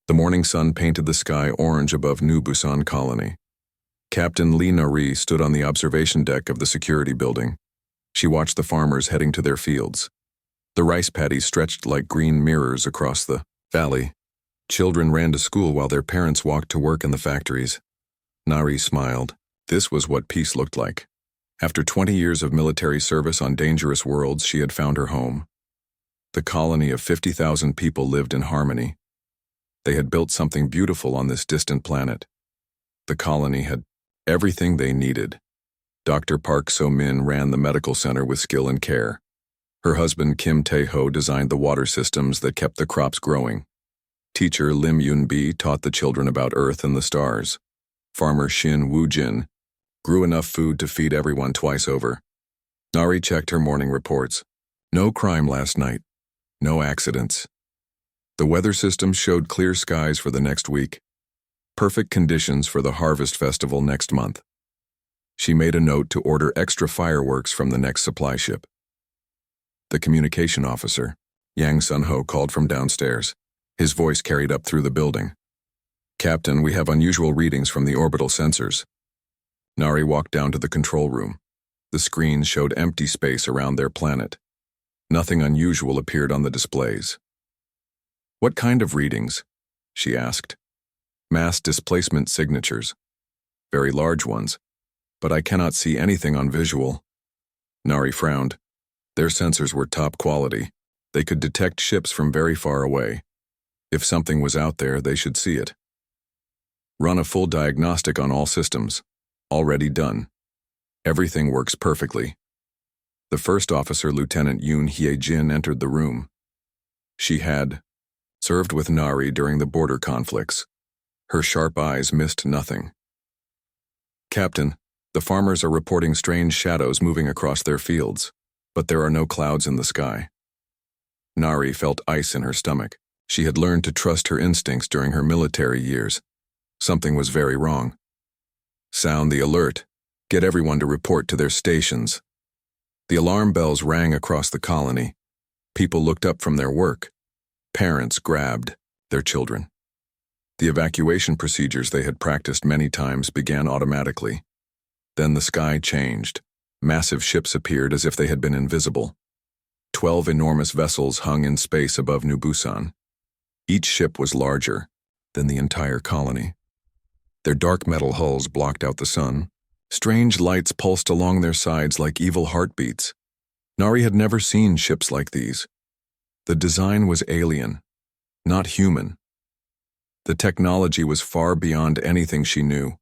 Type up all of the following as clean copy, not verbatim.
The morning sun painted the sky orange above New Busan Colony. Captain Lee Nari stood on the observation deck of the security building. She watched the farmers heading to their fields. The rice paddies stretched like green mirrors across the valley. Children ran to school while their parents walked to work in the factories. Nari smiled. This was what peace looked like. After 20 years of military service on dangerous worlds, she had found her home. The colony of 50,000 people lived in harmony. They had built something beautiful on this distant planet. The colony had everything they needed. Dr. Park So-min ran the medical center with skill and care. Her husband Kim Tae-ho designed the water systems that kept the crops growing. Teacher Lim Yun-bi taught the children about Earth and the stars. Farmer Shin Woo-jin grew enough food to feed everyone twice over. Nari checked her morning reports. No crime last night. No accidents. The weather system showed clear skies for the next week. Perfect conditions for the harvest festival next month. She made a note to order extra fireworks from the next supply ship. The communication officer, Yang Sun-ho, called from downstairs. His voice carried up through the building. "Captain, we have unusual readings from the orbital sensors." Nari walked down to the control room. The screens showed empty space around their planet. Nothing unusual appeared on the displays. "What kind of readings?" she asked. "Mass displacement signatures. Very large ones, but I cannot see anything on visual." Nari frowned. Their sensors were top quality. They could detect ships from very far away. If something was out there, they should see it. "Run a full diagnostic on all systems." "Already done. Everything works perfectly." The first officer, Lieutenant Yoon Hye-jin, entered the room. She had served with Nari during the border conflicts. Her sharp eyes missed nothing. "Captain, the farmers are reporting strange shadows moving across their fields, but there are no clouds in the sky." Nari felt ice in her stomach. She had learned to trust her instincts during her military years. Something was very wrong. "Sound the alert. Get everyone to report to their stations." The alarm bells rang across the colony. People looked up from their work. Parents grabbed their children. The evacuation procedures they had practiced many times began automatically. Then the sky changed. Massive ships appeared as if they had been invisible. 12 enormous vessels hung in space above New Busan. Each ship was larger than the entire colony. Their dark metal hulls blocked out the sun. Strange lights pulsed along their sides like evil heartbeats. Nari had never seen ships like these. The design was alien, not human. The technology was far beyond anything she knew.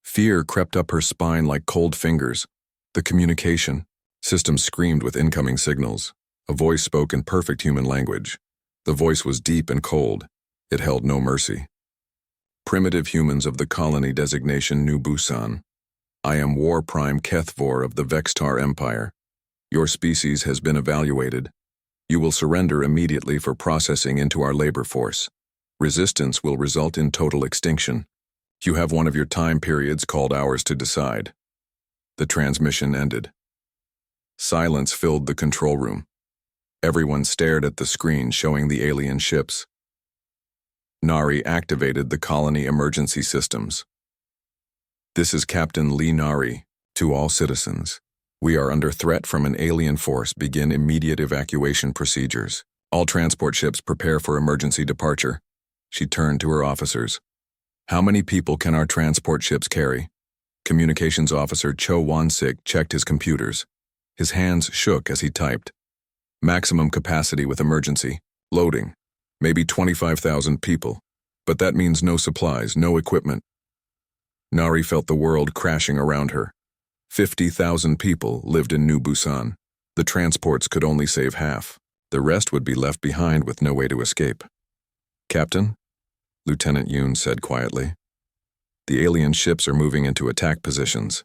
Fear crept up her spine like cold fingers. The communication system screamed with incoming signals. A voice spoke in perfect human language. The voice was deep and cold. It held no mercy. "Primitive humans of the colony designation New Busan. I am War Prime Kethvor of the Vextar Empire. Your species has been evaluated. You will surrender immediately for processing into our labor force. Resistance will result in total extinction. You have one of your time periods called hours to decide." The transmission ended. Silence filled the control room. Everyone stared at the screen showing the alien ships. Nari activated the colony emergency systems. "This is Captain Lee Nari. To all citizens. We are under threat from an alien force. Begin immediate evacuation procedures. All transport ships prepare for emergency departure." She turned to her officers. "How many people can our transport ships carry?" Communications officer Cho Won-sik checked his computers. His hands shook as he typed. "Maximum capacity with emergency. Loading. Maybe 25,000 people. But that means no supplies, no equipment." Nari felt the world crashing around her. 50,000 people lived in New Busan. The transports could only save half. The rest would be left behind with no way to escape. "Captain?" Lieutenant Yoon said quietly. "The alien ships are moving into attack positions."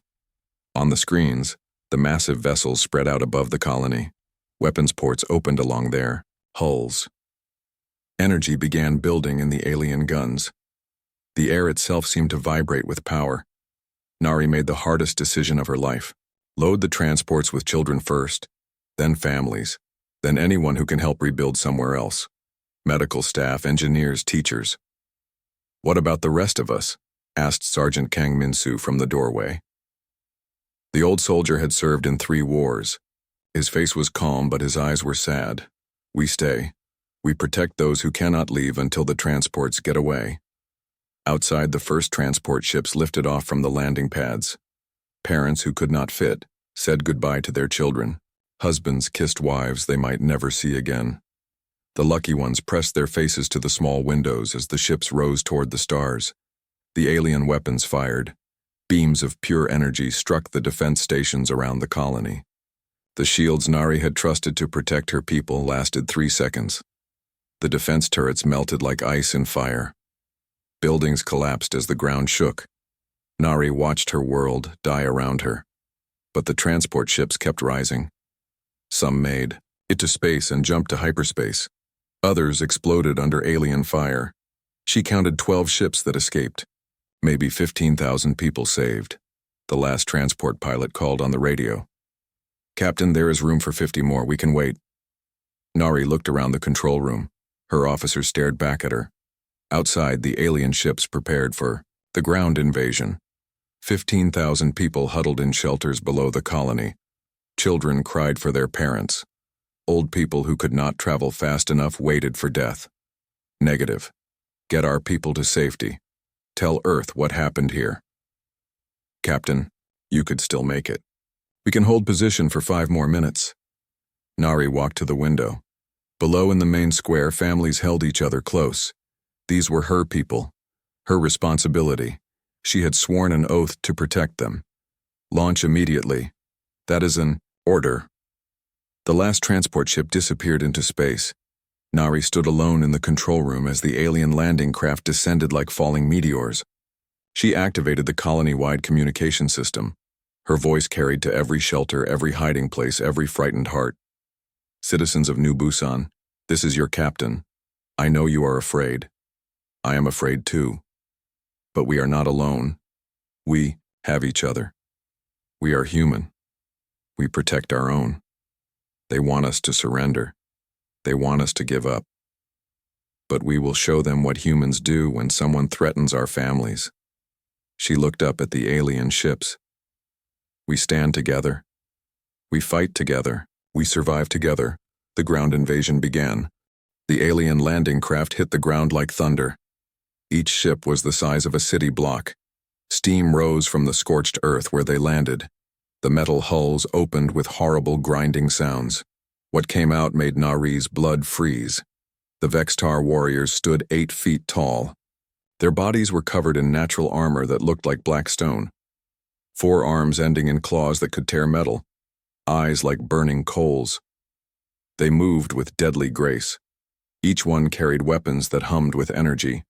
On the screens, the massive vessels spread out above the colony. Weapons ports opened along their hulls. Energy began building in the alien guns. The air itself seemed to vibrate with power. Nari made the hardest decision of her life. Load the transports with children first, then families, then anyone who can help rebuild somewhere else. Medical staff, engineers, teachers. "What about the rest of us?" asked Sergeant Kang Min-soo from the doorway. The old soldier had served in 3 wars. His face was calm, but his eyes were sad. "We stay. We protect those who cannot leave until the transports get away." Outside, the first transport ships lifted off from the landing pads. Parents who could not fit said goodbye to their children. Husbands kissed wives they might never see again. The lucky ones pressed their faces to the small windows as the ships rose toward the stars. The alien weapons fired. Beams of pure energy struck the defense stations around the colony. The shields Nari had trusted to protect her people lasted 3 seconds. The defense turrets melted like ice in fire. Buildings collapsed as the ground shook. Nari watched her world die around her. But the transport ships kept rising. Some made it to space and jumped to hyperspace. Others exploded under alien fire. She counted 12 ships that escaped. Maybe 15,000 people saved. The last transport pilot called on the radio. "Captain, there is room for 50 more. We can wait." Nari looked around the control room. Her officers stared back at her. Outside, the alien ships prepared for the ground invasion. 15,000 people huddled in shelters below the colony. Children cried for their parents. Old people who could not travel fast enough waited for death. Negative. Get our people to safety. Tell Earth what happened here. "Captain, you could still make it. We can hold position for 5 more minutes." Nari walked to the window. Below in the main square, families held each other close. These were her people, her responsibility. She had sworn an oath to protect them. "Launch immediately. That is an order." The last transport ship disappeared into space. Nari stood alone in the control room as the alien landing craft descended like falling meteors. She activated the colony-wide communication system. Her voice carried to every shelter, every hiding place, every frightened heart. "Citizens of New Busan, this is your captain. I know you are afraid. I am afraid too. But we are not alone. We have each other. We are human. We protect our own. They want us to surrender. They want us to give up. But we will show them what humans do when someone threatens our families." She looked up at the alien ships. "We stand together. We fight together. We survive together." The ground invasion began. The alien landing craft hit the ground like thunder. Each ship was the size of a city block. Steam rose from the scorched earth where they landed. The metal hulls opened with horrible grinding sounds. What came out made Nari's blood freeze. The Vextar warriors stood 8 feet tall. Their bodies were covered in natural armor that looked like black stone. 4 arms ending in claws that could tear metal. Eyes like burning coals. They moved with deadly grace. Each one carried weapons that hummed with energy.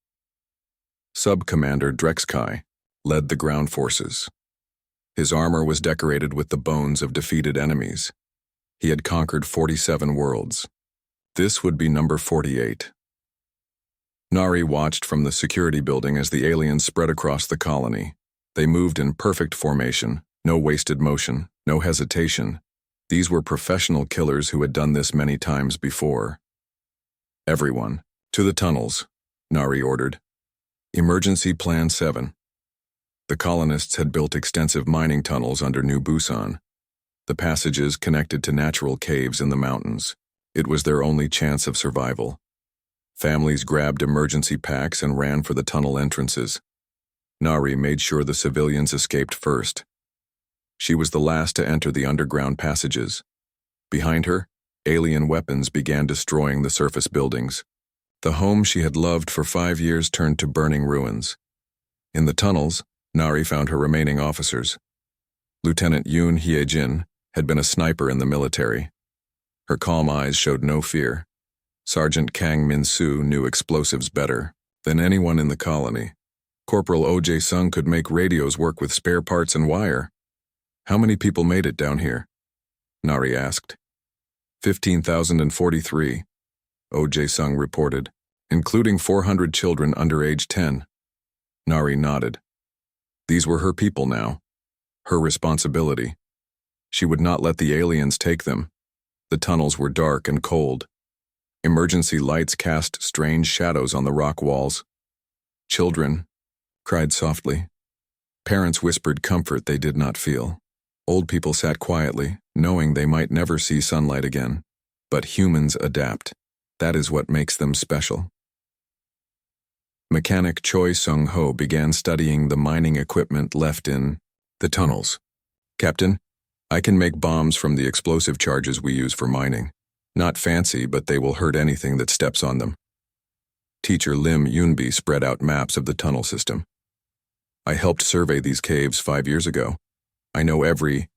Sub-Commander Drexkai led the ground forces. His armor was decorated with the bones of defeated enemies. He had conquered 47 worlds. This would be number 48. Nari watched from the security building as the aliens spread across the colony. They moved in perfect formation, no wasted motion, no hesitation. These were professional killers who had done this many times before. "Everyone, to the tunnels," Nari ordered. Emergency Plan 7. The colonists had built extensive mining tunnels under New Busan. The passages connected to natural caves in the mountains. It was their only chance of survival. Families grabbed emergency packs and ran for the tunnel entrances. Nari made sure the civilians escaped first. She was the last to enter the underground passages. Behind her, alien weapons began destroying the surface buildings. The home she had loved for 5 years turned to burning ruins. In the tunnels, Nari found her remaining officers. Lieutenant Yoon Hye-jin had been a sniper in the military. Her calm eyes showed no fear. Sergeant Kang Min-soo knew explosives better than anyone in the colony. Corporal Oh Jae-sung could make radios work with spare parts and wire. "How many people made it down here?" Nari asked. 15,043, Oh Jae-sung reported, including 400 children under age 10. Nari nodded. These were her people now. Her responsibility. She would not let the aliens take them. The tunnels were dark and cold. Emergency lights cast strange shadows on the rock walls. Children cried softly. Parents whispered comfort they did not feel. Old people sat quietly, knowing they might never see sunlight again. But humans adapt. That is what makes them special. Mechanic Choi Sung-ho began studying the mining equipment left in the tunnels. Captain, I can make bombs from the explosive charges we use for mining. Not fancy, but they will hurt anything that steps on them. Teacher Lim Yoonbi spread out maps of the tunnel system. I helped survey these caves 5 years ago. I know every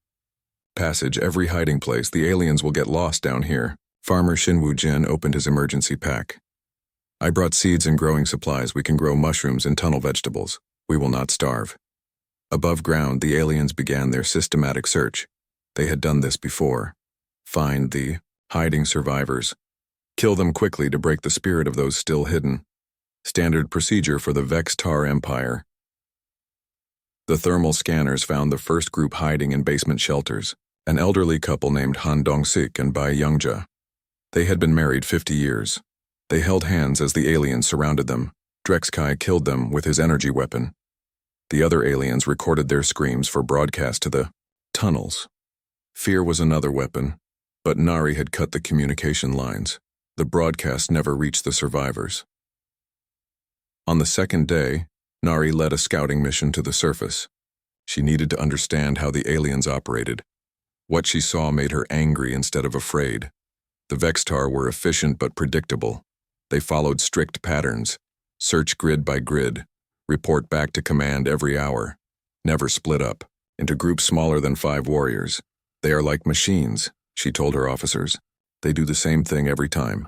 passage, every hiding place. The aliens will get lost down here. Farmer Shin Woo-jin opened his emergency pack. I brought seeds and growing supplies. We can grow mushrooms and tunnel vegetables. We will not starve. Above ground, the aliens began their systematic search. They had done this before. Find the hiding survivors. Kill them quickly to break the spirit of those still hidden. Standard procedure for the Vex-Tar Empire. The thermal scanners found the first group hiding in basement shelters, an elderly couple named Han Dong-sik and Bai Youngja. They had been married 50 years. They held hands as the aliens surrounded them. Drexkai killed them with his energy weapon. The other aliens recorded their screams for broadcast to the tunnels. Fear was another weapon, but Nari had cut the communication lines. The broadcast never reached the survivors. On the second day, Nari led a scouting mission to the surface. She needed to understand how the aliens operated. What she saw made her angry instead of afraid. The Vex-Tar were efficient but predictable. They followed strict patterns, search grid by grid, report back to command every hour, never split up into groups smaller than 5 warriors. They are like machines, she told her officers. They do the same thing every time.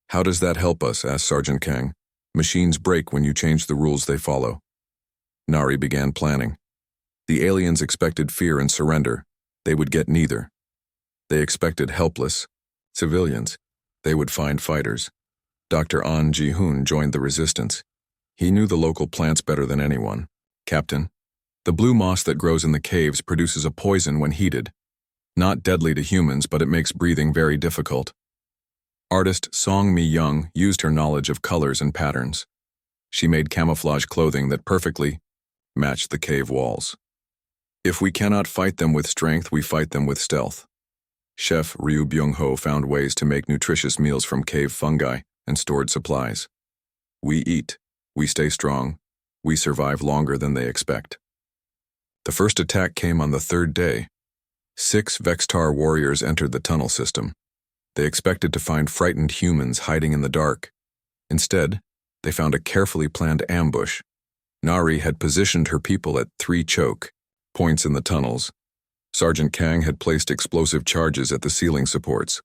How does that help us? Asked Sergeant Kang. Machines break when you change the rules they follow. Nari began planning. The aliens expected fear and surrender. They would get neither. They expected helpless civilians. They would find fighters. Dr. An Ji-hoon joined the resistance. He knew the local plants better than anyone. Captain, the blue moss that grows in the caves produces a poison when heated. Not deadly to humans, but it makes breathing very difficult. Artist Song Mi-young used her knowledge of colors and patterns. She made camouflage clothing that perfectly matched the cave walls. If we cannot fight them with strength, we fight them with stealth. Chef Ryu Byung-ho found ways to make nutritious meals from cave fungi and stored supplies. We eat, we stay strong, we survive longer than they expect. The first attack came on the 3rd day. 6 Vex-Tar warriors entered the tunnel system. They expected to find frightened humans hiding in the dark. Instead, they found a carefully planned ambush. Nari had positioned her people at 3 choke points in the tunnels. Sergeant Kang had placed explosive charges at the ceiling supports.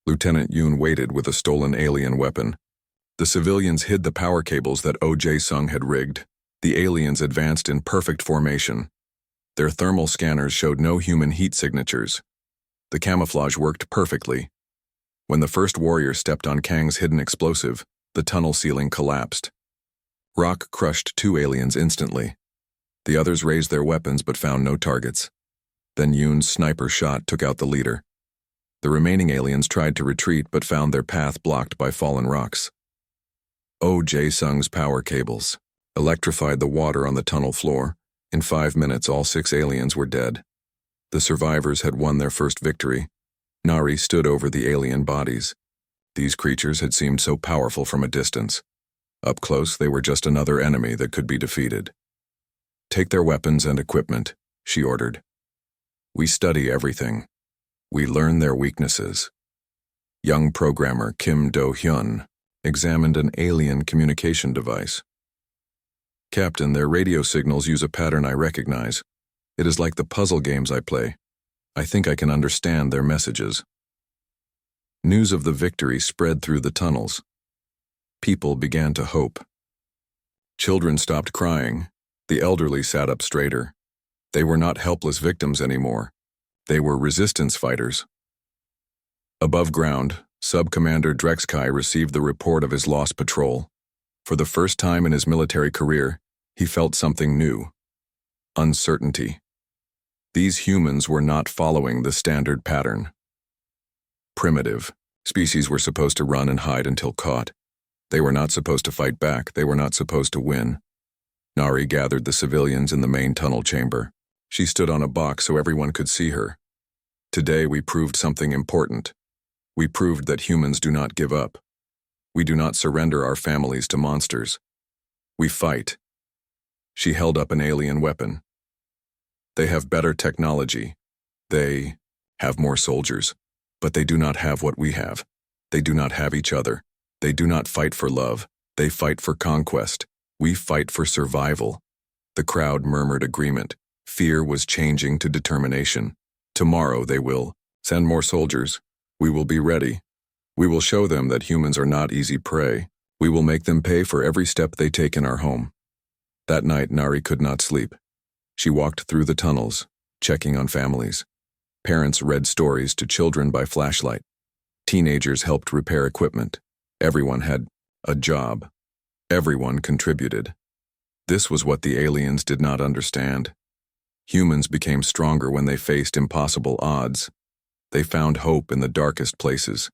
Lieutenant Yoon waited with a stolen alien weapon. The civilians hid the power cables that Oh Jae-sung had rigged. The aliens advanced in perfect formation. Their thermal scanners showed no human heat signatures. The camouflage worked perfectly. When the first warrior stepped on Kang's hidden explosive, the tunnel ceiling collapsed. Rock crushed 2 aliens instantly. The others raised their weapons but found no targets. Then Yoon's sniper shot took out the leader. The remaining aliens tried to retreat but found their path blocked by fallen rocks. Oh Jae-sung's power cables electrified the water on the tunnel floor. In 5 minutes, all 6 aliens were dead. The survivors had won their first victory. Nari stood over the alien bodies. These creatures had seemed so powerful from a distance. Up close, they were just another enemy that could be defeated. Take their weapons and equipment, she ordered. We study everything. We learn their weaknesses. Young programmer Kim Do-hyun examined an alien communication device. Captain, their radio signals use a pattern I recognize. It is like the puzzle games I play. I think I can understand their messages. News of the victory spread through the tunnels. People began to hope. Children stopped crying. The elderly sat up straighter. They were not helpless victims anymore. They were resistance fighters. Above ground, Sub-Commander Drexkai received the report of his lost patrol. For the first time in his military career, he felt something new. Uncertainty. These humans were not following the standard pattern. Primitive. Species were supposed to run and hide until caught. They were not supposed to fight back. They were not supposed to win. Nari gathered the civilians in the main tunnel chamber. She stood on a box so everyone could see her. Today we proved something important. We proved that humans do not give up. We do not surrender our families to monsters. We fight. She held up an alien weapon. They have better technology. They have more soldiers. But they do not have what we have. They do not have each other. They do not fight for love. They fight for conquest. We fight for survival. The crowd murmured agreement. Fear was changing to determination. Tomorrow they will send more soldiers. We will be ready. We will show them that humans are not easy prey. We will make them pay for every step they take in our home. That night, Nari could not sleep. She walked through the tunnels, checking on families. Parents read stories to children by flashlight. Teenagers helped repair equipment. Everyone had a job. Everyone contributed. This was what the aliens did not understand. Humans became stronger when they faced impossible odds. They found hope in the darkest places.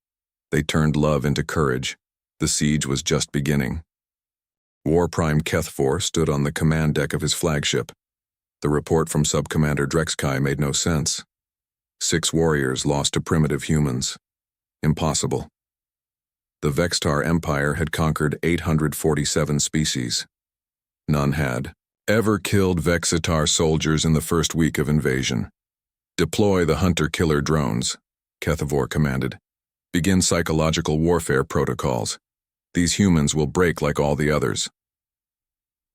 They turned love into courage. The siege was just beginning. War Prime Kethfor stood on the command deck of his flagship. The report from Subcommander Drexkai made no sense. 6 warriors lost to primitive humans. Impossible. The Vextar Empire had conquered 847 species. None had ever killed Vexitar soldiers in the first week of invasion. Deploy the hunter-killer drones, Kethfor commanded. Begin psychological warfare protocols. These humans will break like all the others.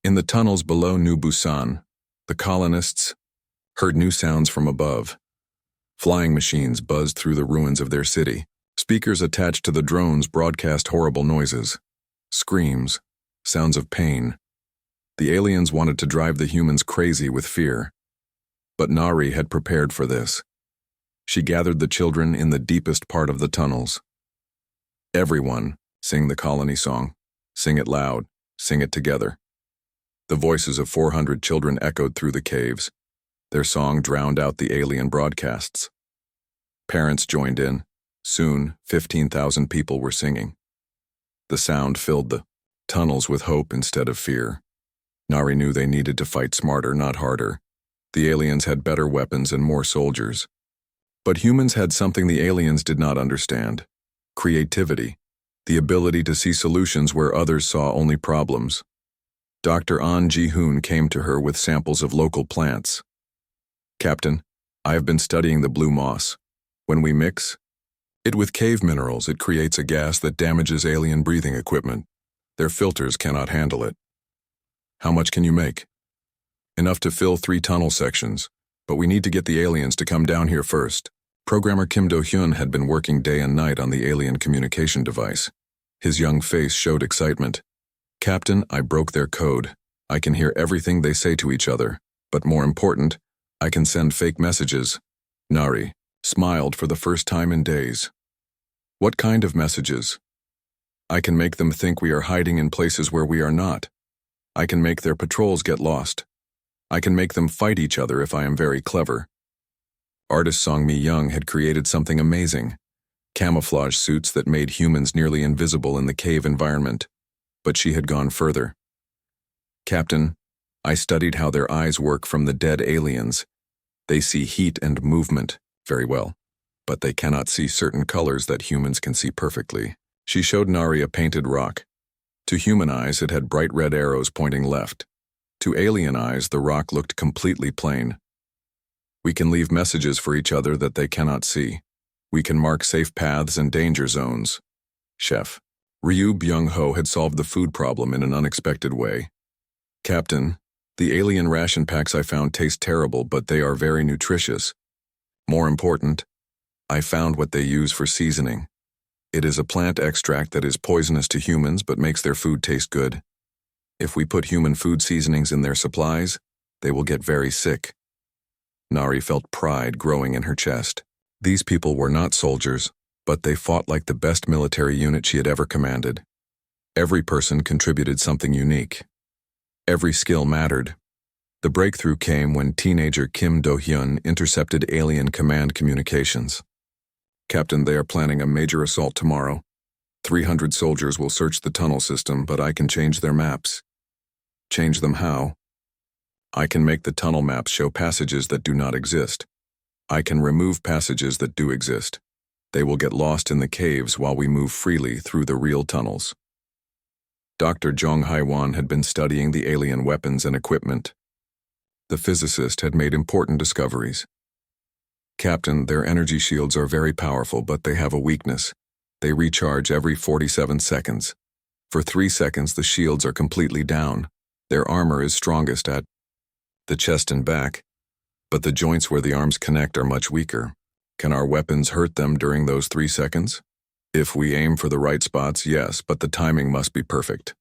In the tunnels below New Busan, the colonists heard new sounds from above. Flying machines buzzed through the ruins of their city. Speakers attached to the drones broadcast horrible noises. Screams, sounds of pain. The aliens wanted to drive the humans crazy with fear. But Nari had prepared for this. She gathered the children in the deepest part of the tunnels. Everyone, sing the colony song. Sing it loud. Sing it together. The voices of 400 children echoed through the caves. Their song drowned out the alien broadcasts. Parents joined in. Soon, 15,000 people were singing. The sound filled the tunnels with hope instead of fear. Nari knew they needed to fight smarter, not harder. The aliens had better weapons and more soldiers. But humans had something the aliens did not understand. Creativity. The ability to see solutions where others saw only problems. Dr. An Ji-hoon came to her with samples of local plants. Captain, I have been studying the blue moss. When we mix it with cave minerals, it creates a gas that damages alien breathing equipment. Their filters cannot handle it. How much can you make? Enough to fill 3 tunnel sections, but we need to get the aliens to come down here first. Programmer Kim Do-hyun had been working day and night on the alien communication device. His young face showed excitement. Captain, I broke their code. I can hear everything they say to each other, but more important, I can send fake messages. Nari smiled for the first time in days. What kind of messages? I can make them think we are hiding in places where we are not. I can make their patrols get lost. I can make them fight each other if I am very clever. Artist Song Mi-young had created something amazing. Camouflage suits that made humans nearly invisible in the cave environment. But she had gone further. Captain, I studied how their eyes work from the dead aliens. They see heat and movement very well, but they cannot see certain colors that humans can see perfectly. She showed Nari a painted rock. To human eyes, it had bright red arrows pointing left. To alien eyes, the rock looked completely plain. We can leave messages for each other that they cannot see. We can mark safe paths and danger zones. Chef Ryu Byung-ho had solved the food problem in an unexpected way. Captain, the alien ration packs I found taste terrible, but they are very nutritious. More important, I found what they use for seasoning. It is a plant extract that is poisonous to humans but makes their food taste good. If we put human food seasonings in their supplies, they will get very sick. Nari felt pride growing in her chest. These people were not soldiers, but they fought like the best military unit she had ever commanded. Every person contributed something unique. Every skill mattered. The breakthrough came when teenager Kim Do-hyun intercepted alien command communications. Captain, they are planning a major assault tomorrow. 300 soldiers will search the tunnel system, but I can change their maps. Change them how? I can make the tunnel maps show passages that do not exist. I can remove passages that do exist. They will get lost in the caves while we move freely through the real tunnels. Dr. Zhong Haiwan had been studying the alien weapons and equipment. The physicist had made important discoveries. Captain, their energy shields are very powerful, but they have a weakness. They recharge every 47 seconds. For 3 seconds, the shields are completely down. Their armor is strongest at the chest and back, but the joints where the arms connect are much weaker. Can our weapons hurt them during those 3 seconds? If we aim for the right spots, yes, but the timing must be perfect.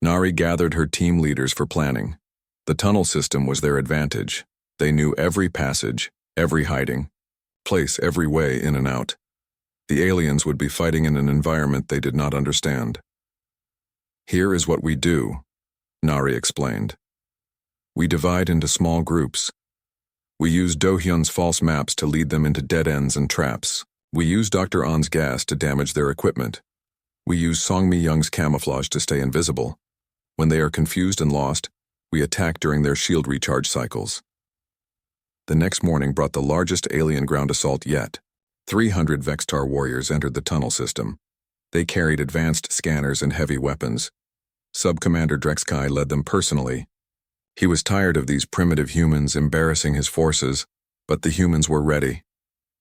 Nari gathered her team leaders for planning. The tunnel system was their advantage. They knew every passage, every hiding place, every way in and out. The aliens would be fighting in an environment they did not understand. Here is what we do, Nari explained. We divide into small groups. We use Do-hyun's false maps to lead them into dead ends and traps. We use Dr. On's gas to damage their equipment. We use Song Mi-young's camouflage to stay invisible. When they are confused and lost, we attack during their shield recharge cycles. The next morning brought the largest alien ground assault yet. 300 Vextar warriors entered the tunnel system. They carried advanced scanners and heavy weapons. Sub-Commander Drexkai led them personally. He was tired of these primitive humans embarrassing his forces, but the humans were ready.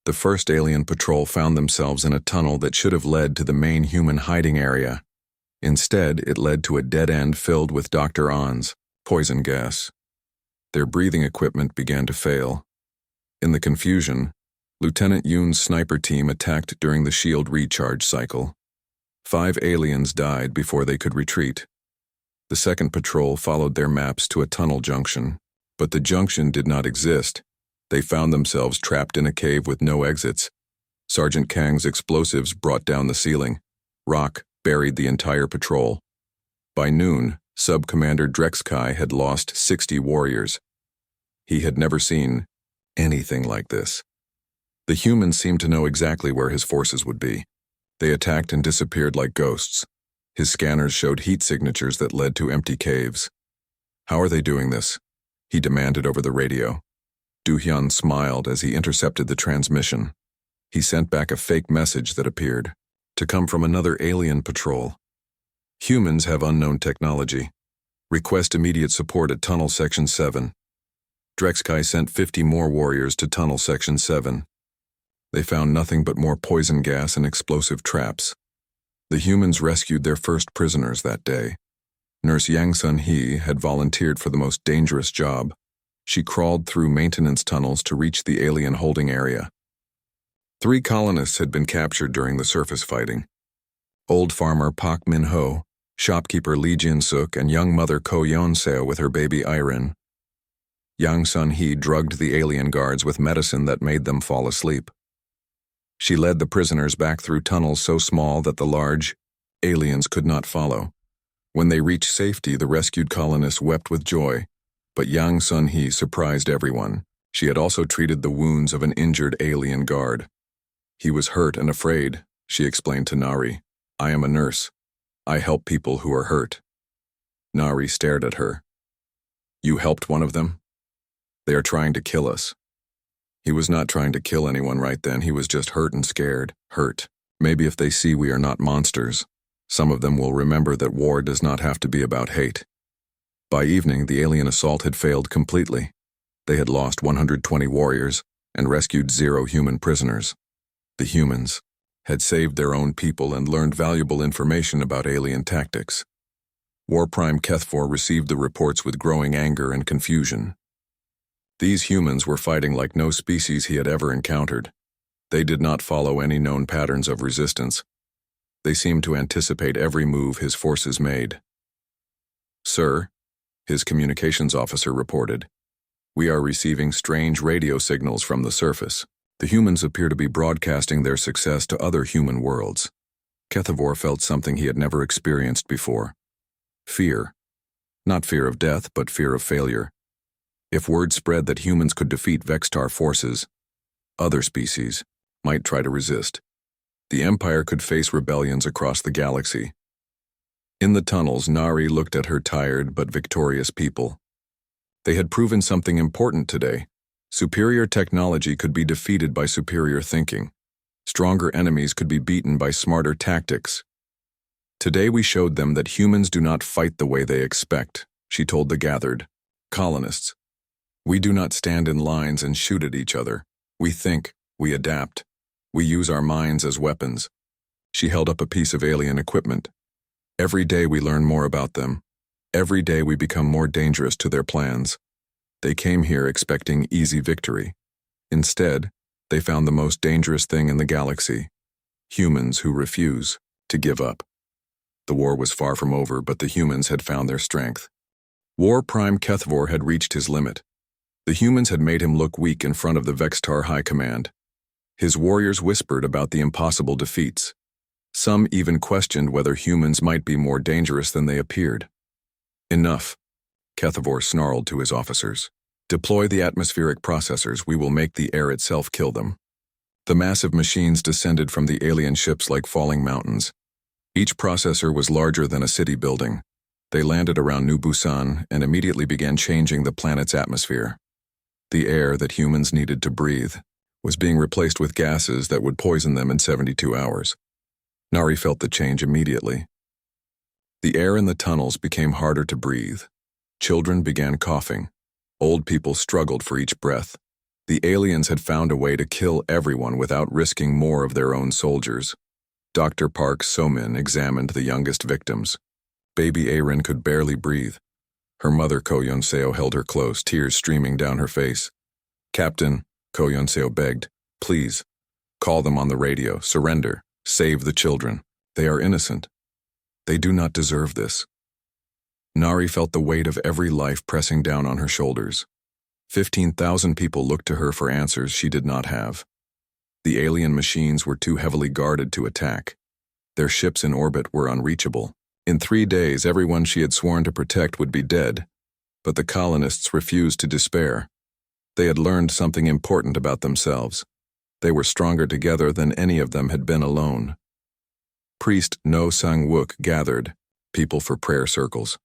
The first alien patrol found themselves in a tunnel that should have led to the main human hiding area. Instead, it led to a dead end filled with Dr. On's poison gas. Their breathing equipment began to fail. In the confusion, Lieutenant Yoon's sniper team attacked during the shield recharge cycle. 5 aliens died before they could retreat. The second patrol followed their maps to a tunnel junction, but the junction did not exist. They found themselves trapped in a cave with no exits. Sergeant Kang's explosives brought down the ceiling. Rock buried the entire patrol. By noon, Sub-Commander Drexkai had lost 60 warriors. He had never seen anything like this. The humans seemed to know exactly where his forces would be. They attacked and disappeared like ghosts. His scanners showed heat signatures that led to empty caves. How are they doing this? He demanded over the radio. Do-hyun smiled as he intercepted the transmission. He sent back a fake message that appeared to come from another alien patrol. Humans have unknown technology. Request immediate support at Tunnel Section 7. Drexkai sent 50 more warriors to Tunnel Section 7. They found nothing but more poison gas and explosive traps. The humans rescued their first prisoners that day. Nurse Yang Sun-hee had volunteered for the most dangerous job. She crawled through maintenance tunnels to reach the alien holding area. 3 colonists had been captured during the surface fighting. Old farmer Pak Min-ho, shopkeeper Lee Jin-suk, and young mother Ko Yeon-seo with her baby Irin. Yang Sun-hee drugged the alien guards with medicine that made them fall asleep. She led the prisoners back through tunnels so small that the large aliens could not follow. When they reached safety, the rescued colonists wept with joy, but Yang Sun-hee surprised everyone. She had also treated the wounds of an injured alien guard. He was hurt and afraid, she explained to Nari. I am a nurse. I help people who are hurt. Nari stared at her. You helped one of them? They are trying to kill us. He was not trying to kill anyone right then. He was just hurt and scared. Hurt. Maybe if they see we are not monsters, some of them will remember that war does not have to be about hate. By evening, the alien assault had failed completely. They had lost 120 warriors and rescued 0 human prisoners. The humans had saved their own people and learned valuable information about alien tactics. War Prime Kethfor received the reports with growing anger and confusion. These humans were fighting like no species he had ever encountered. They did not follow any known patterns of resistance. They seemed to anticipate every move his forces made. Sir, his communications officer reported, we are receiving strange radio signals from the surface. The humans appear to be broadcasting their success to other human worlds. Kethfor felt something he had never experienced before. Fear. Not fear of death, but fear of failure. If word spread that humans could defeat Vextar forces, other species might try to resist. The Empire could face rebellions across the galaxy. In the tunnels, Nari looked at her tired but victorious people. They had proven something important today. Superior technology could be defeated by superior thinking. Stronger enemies could be beaten by smarter tactics. Today we showed them that humans do not fight the way they expect, she told the gathered colonists. We do not stand in lines and shoot at each other. We think, we adapt. We use our minds as weapons. She held up a piece of alien equipment. Every day we learn more about them. Every day we become more dangerous to their plans. They came here expecting easy victory. Instead, they found the most dangerous thing in the galaxy. Humans who refuse to give up. The war was far from over, but the humans had found their strength. War Prime Kethvor had reached his limit. The humans had made him look weak in front of the Vextar High Command. His warriors whispered about the impossible defeats. Some even questioned whether humans might be more dangerous than they appeared. Enough, Kethvor snarled to his officers. Deploy the atmospheric processors, we will make the air itself kill them. The massive machines descended from the alien ships like falling mountains. Each processor was larger than a city building. They landed around New Busan and immediately began changing the planet's atmosphere. The air that humans needed to breathe was being replaced with gases that would poison them in 72 hours. Nari felt the change immediately. The air in the tunnels became harder to breathe. Children began coughing. Old people struggled for each breath. The aliens had found a way to kill everyone without risking more of their own soldiers. Dr. Park So-min examined the youngest victims. Baby Aaron could barely breathe. Her mother, Ko Yun-seo, held her close, tears streaming down her face. Captain, Ko Yun-seo begged, please, call them on the radio, surrender, save the children. They are innocent. They do not deserve this. Nari felt the weight of every life pressing down on her shoulders. 15,000 people looked to her for answers she did not have. The alien machines were too heavily guarded to attack. Their ships in orbit were unreachable. In 3 days, everyone she had sworn to protect would be dead. But the colonists refused to despair. They had learned something important about themselves. They were stronger together than any of them had been alone. Priest No Sang-wook gathered people for prayer circles.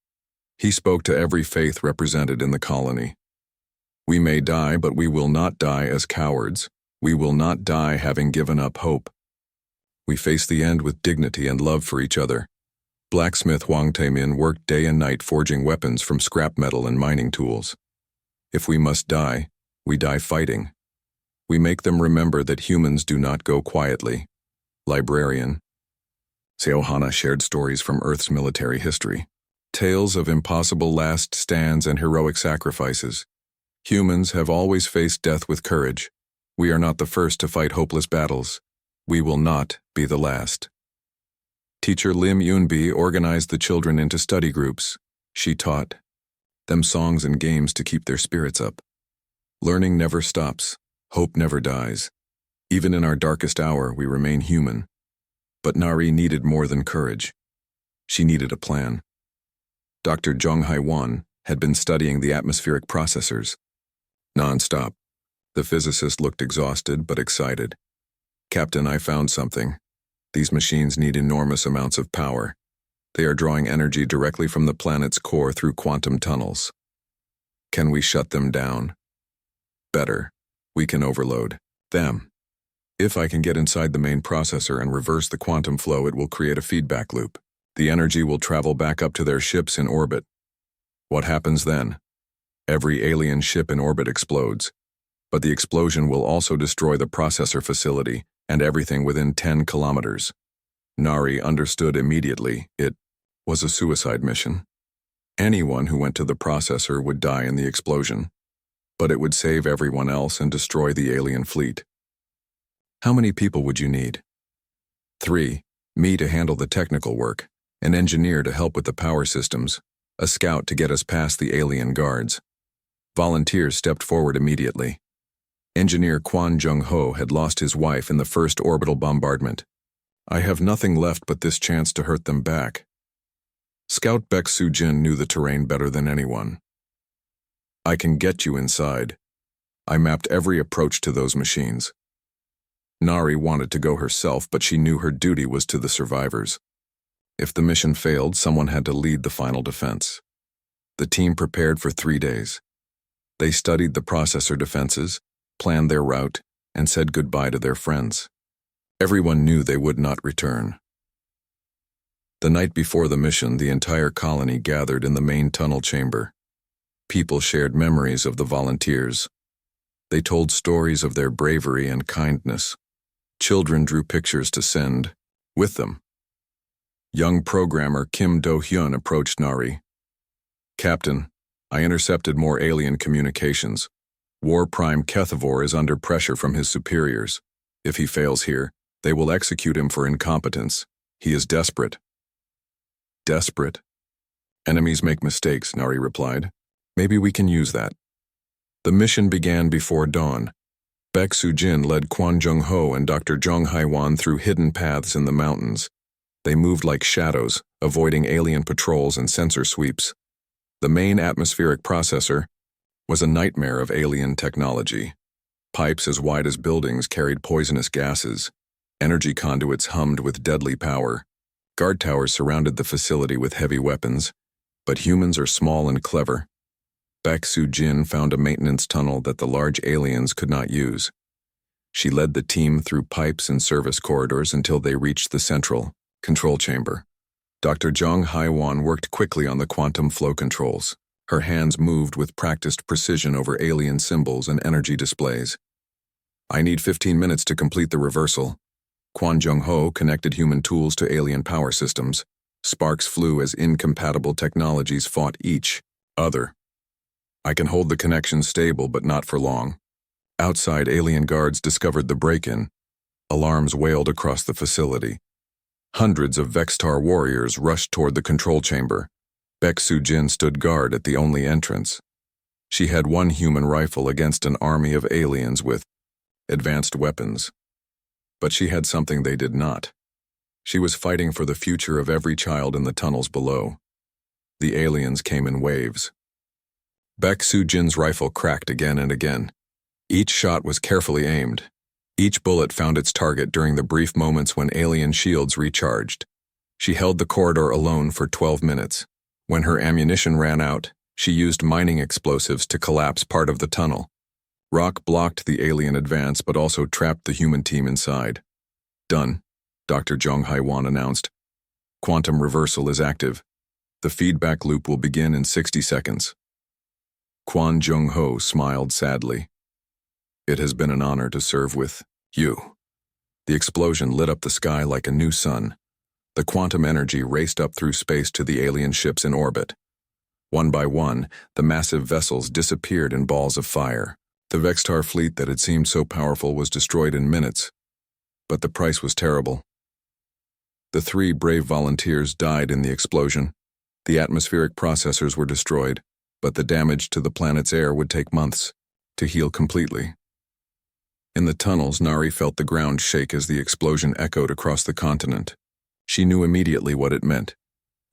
He spoke to every faith represented in the colony. We may die, but we will not die as cowards. We will not die having given up hope. We face the end with dignity and love for each other. Blacksmith Hwang Tae-min worked day and night forging weapons from scrap metal and mining tools. If we must die, we die fighting. We make them remember that humans do not go quietly. Librarian Seo Hana shared stories from Earth's military history. Tales of impossible last stands and heroic sacrifices. Humans have always faced death with courage. We are not the first to fight hopeless battles. We will not be the last. Teacher Lim Yoon-bi organized the children into study groups. She taught them songs and games to keep their spirits up. Learning never stops. Hope never dies. Even in our darkest hour, we remain human. But Nari needed more than courage. She needed a plan. Dr. Jong Hai-won had been studying the atmospheric processors. Non-stop. The physicist looked exhausted but excited. Captain, I found something. These machines need enormous amounts of power. They are drawing energy directly from the planet's core through quantum tunnels. Can we shut them down? Better. We can overload them. If I can get inside the main processor and reverse the quantum flow, it will create a feedback loop. The energy will travel back up to their ships in orbit. What happens then? Every alien ship in orbit explodes. But the explosion will also destroy the processor facility and everything within 10 kilometers. Nari understood immediately it was a suicide mission. Anyone who went to the processor would die in the explosion, but it would save everyone else and destroy the alien fleet. How many people would you need? 3, me to handle the technical work, an engineer to help with the power systems, a scout to get us past the alien guards. Volunteers stepped forward immediately. Engineer Kwon Jung-ho had lost his wife in the first orbital bombardment. I have nothing left but this chance to hurt them back. Scout Baek Soo-jin knew the terrain better than anyone. I can get you inside. I mapped every approach to those machines. Nari wanted to go herself, but she knew her duty was to the survivors. If the mission failed, someone had to lead the final defense. The team prepared for 3 days. They studied the processor defenses, planned their route, and said goodbye to their friends. Everyone knew they would not return. The night before the mission, the entire colony gathered in the main tunnel chamber. People shared memories of the volunteers. They told stories of their bravery and kindness. Children drew pictures to send with them. Young programmer Kim Do-hyun approached Nari. "Captain, I intercepted more alien communications. War Prime Kethivor is under pressure from his superiors. If he fails here, they will execute him for incompetence. He is desperate." "Desperate? Enemies make mistakes," Nari replied. "Maybe we can use that." The mission began before dawn. Baek Soo-jin led Kwon Jung-ho and Dr. Jong Hai-wan through hidden paths in the mountains. They moved like shadows, avoiding alien patrols and sensor sweeps. The main atmospheric processor was a nightmare of alien technology. Pipes as wide as buildings carried poisonous gases. Energy conduits hummed with deadly power. Guard towers surrounded the facility with heavy weapons. But humans are small and clever. Baek Soo-jin found a maintenance tunnel that the large aliens could not use. She led the team through pipes and service corridors until they reached the central control chamber. Dr. Jong Hai-wan worked quickly on the quantum flow controls. Her hands moved with practiced precision over alien symbols and energy displays. "I need 15 minutes to complete the reversal." Kwon Jung-ho connected human tools to alien power systems. Sparks flew as incompatible technologies fought each other. "I can hold the connection stable, but not for long." Outside, alien guards discovered the break-in. Alarms wailed across the facility. Hundreds of Vextar warriors rushed toward the control chamber. Baek Soo-jin stood guard at the only entrance. She had one human rifle against an army of aliens with advanced weapons. But she had something they did not. She was fighting for the future of every child in the tunnels below. The aliens came in waves. Baek Soo-jin's rifle cracked again and again. Each shot was carefully aimed. Each bullet found its target during the brief moments when alien shields recharged. She held the corridor alone for 12 minutes. When her ammunition ran out, she used mining explosives to collapse part of the tunnel. Rock blocked the alien advance but also trapped the human team inside. "Done," Dr. Jong Hai-wan announced. "Quantum reversal is active. The feedback loop will begin in 60 seconds. Kwon Jung-ho smiled sadly. "It has been an honor to serve with you." The explosion lit up the sky like a new sun. The quantum energy raced up through space to the alien ships in orbit. One by one, the massive vessels disappeared in balls of fire. The Vextar fleet that had seemed so powerful was destroyed in minutes. But the price was terrible. The 3 brave volunteers died in the explosion. The atmospheric processors were destroyed, but the damage to the planet's air would take months to heal completely. In the tunnels, Nari felt the ground shake as the explosion echoed across the continent. She knew immediately what it meant.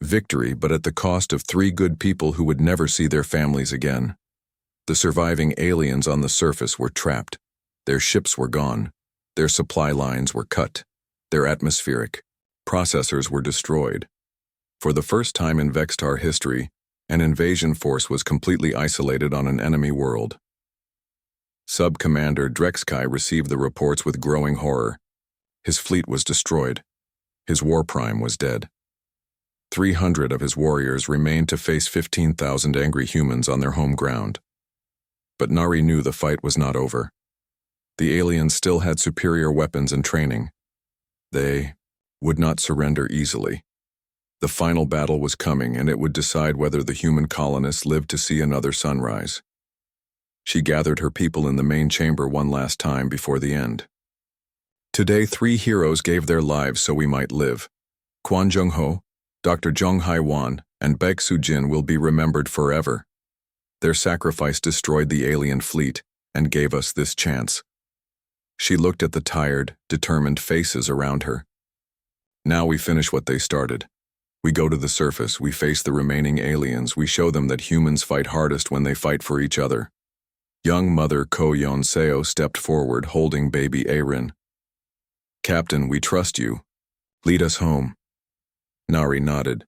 Victory, but at the cost of 3 good people who would never see their families again. The surviving aliens on the surface were trapped. Their ships were gone. Their supply lines were cut. Their atmospheric processors were destroyed. For the first time in Vextar history, an invasion force was completely isolated on an enemy world. Sub-Commander Drexkai received the reports with growing horror. His fleet was destroyed. His war prime was dead. 300 of his warriors remained to face 15,000 angry humans on their home ground. But Nari knew the fight was not over. The aliens still had superior weapons and training. They would not surrender easily. The final battle was coming, and it would decide whether the human colonists lived to see another sunrise. She gathered her people in the main chamber one last time before the end. "Today 3 heroes gave their lives so we might live. Kwon Jung-ho, Dr. Jong Hai-wan, and Baek Soo-jin will be remembered forever. Their sacrifice destroyed the alien fleet and gave us this chance." She looked at the tired, determined faces around her. "Now we finish what they started. We go to the surface, we face the remaining aliens, we show them that humans fight hardest when they fight for each other." Young mother Ko Yeon-seo stepped forward holding baby Arin. "Captain, we trust you. Lead us home." Nari nodded.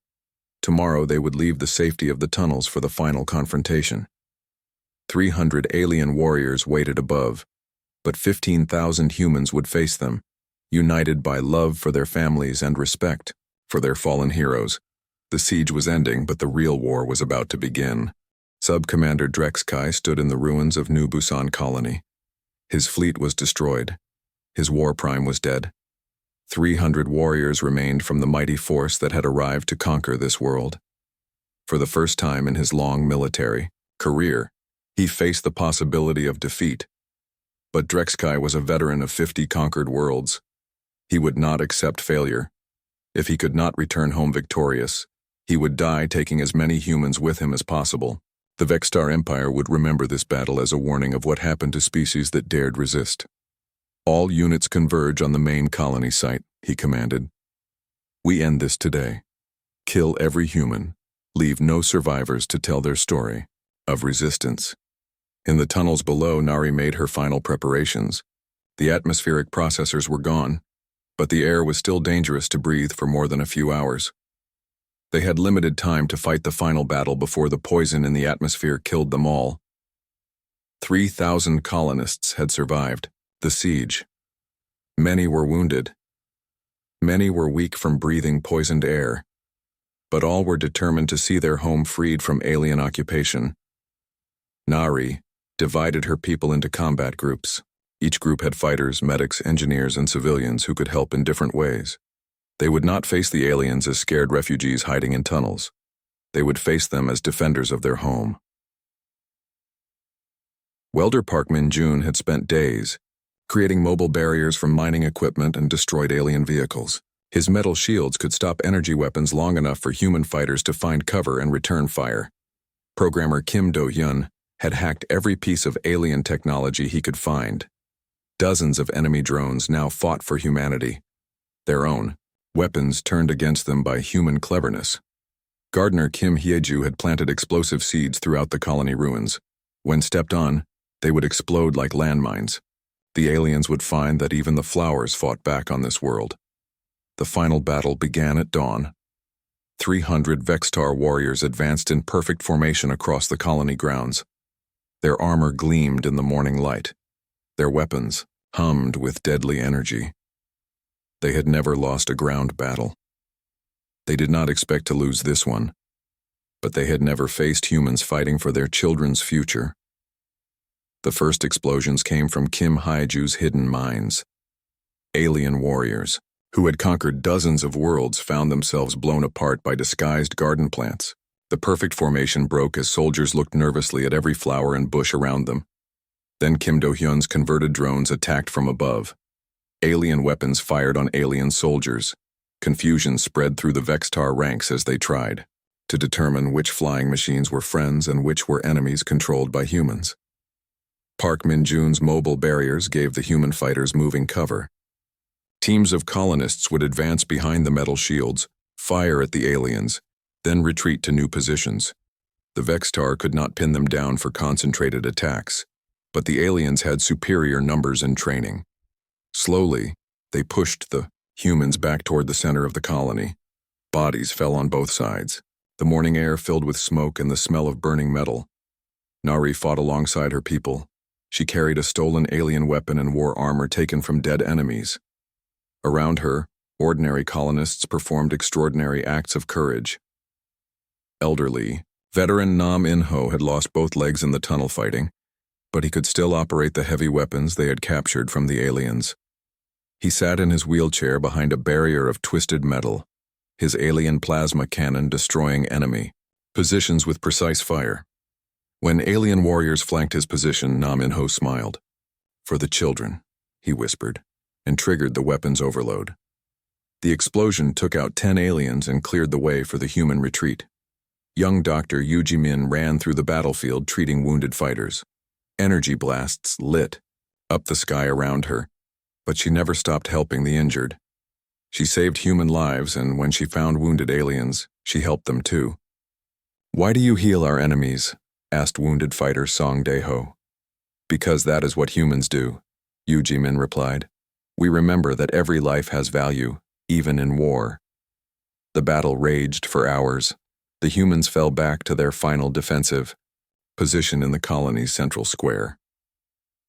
Tomorrow they would leave the safety of the tunnels for the final confrontation. 300 alien warriors waited above, but 15,000 humans would face them, united by love for their families and respect for their fallen heroes. The siege was ending, but the real war was about to begin. Sub-Commander Drexkai stood in the ruins of New Busan Colony. His fleet was destroyed. His war prime was dead. 300 warriors remained from the mighty force that had arrived to conquer this world. For the first time in his long military career, he faced the possibility of defeat. But Drexkai was a veteran of 50 conquered worlds. He would not accept failure. If he could not return home victorious, he would die taking as many humans with him as possible. The Vextar Empire would remember this battle as a warning of what happened to species that dared resist. "All units converge on the main colony site," he commanded. "We end this today. Kill every human. Leave no survivors to tell their story of resistance." In the tunnels below, Nari made her final preparations. The atmospheric processors were gone, but the air was still dangerous to breathe for more than a few hours. They had limited time to fight the final battle before the poison in the atmosphere killed them all. 3,000 colonists had survived the siege. Many were wounded. Many were weak from breathing poisoned air, but all were determined to see their home freed from alien occupation. Nari divided her people into combat groups. Each group had fighters, medics, engineers, and civilians who could help in different ways. They would not face the aliens as scared refugees hiding in tunnels. They would face them as defenders of their home. Welder Park Min-jun had spent days creating mobile barriers from mining equipment and destroyed alien vehicles. His metal shields could stop energy weapons long enough for human fighters to find cover and return fire. Programmer Kim Do-hyun had hacked every piece of alien technology he could find. Dozens of enemy drones now fought for humanity. Their own weapons turned against them by human cleverness. Gardener Kim Hyeju had planted explosive seeds throughout the colony ruins. When stepped on, they would explode like landmines. The aliens would find that even the flowers fought back on this world. The final battle began at dawn. 300 Vextar warriors advanced in perfect formation across the colony grounds. Their armor gleamed in the morning light. Their weapons hummed with deadly energy. They had never lost a ground battle. They did not expect to lose this one, but they had never faced humans fighting for their children's future. The first explosions came from Kim Hyeju's hidden mines. Alien warriors, who had conquered dozens of worlds, found themselves blown apart by disguised garden plants. The perfect formation broke as soldiers looked nervously at every flower and bush around them. Then Kim Do-hyun's converted drones attacked from above. Alien weapons fired on alien soldiers. Confusion spread through the Vextar ranks as they tried to determine which flying machines were friends and which were enemies controlled by humans. Park Min-jun's mobile barriers gave the human fighters moving cover. Teams of colonists would advance behind the metal shields, fire at the aliens, then retreat to new positions. The Vextar could not pin them down for concentrated attacks, but the aliens had superior numbers and training. Slowly, they pushed the humans back toward the center of the colony. Bodies fell on both sides. The morning air filled with smoke and the smell of burning metal. Nari fought alongside her people. She carried a stolen alien weapon and wore armor taken from dead enemies. Around her, ordinary colonists performed extraordinary acts of courage. Elderly, veteran Nam In-ho had lost both legs in the tunnel fighting, but he could still operate the heavy weapons they had captured from the aliens. He sat in his wheelchair behind a barrier of twisted metal, his alien plasma cannon destroying enemy positions with precise fire. When alien warriors flanked his position, Nam In-ho smiled. "For the children," he whispered, and triggered the weapons overload. The explosion took out 10 aliens and cleared the way for the human retreat. Young Dr. Yu Ji-min ran through the battlefield treating wounded fighters. Energy blasts lit up the sky around her, but she never stopped helping the injured. She saved human lives, and when she found wounded aliens, she helped them too. "Why do you heal our enemies?" asked wounded fighter Song Dae-ho. "Because that is what humans do," Yu Ji-min replied. We remember that every life has value, even in war. The battle raged for hours. The humans fell back to their final defensive position in the colony's central square.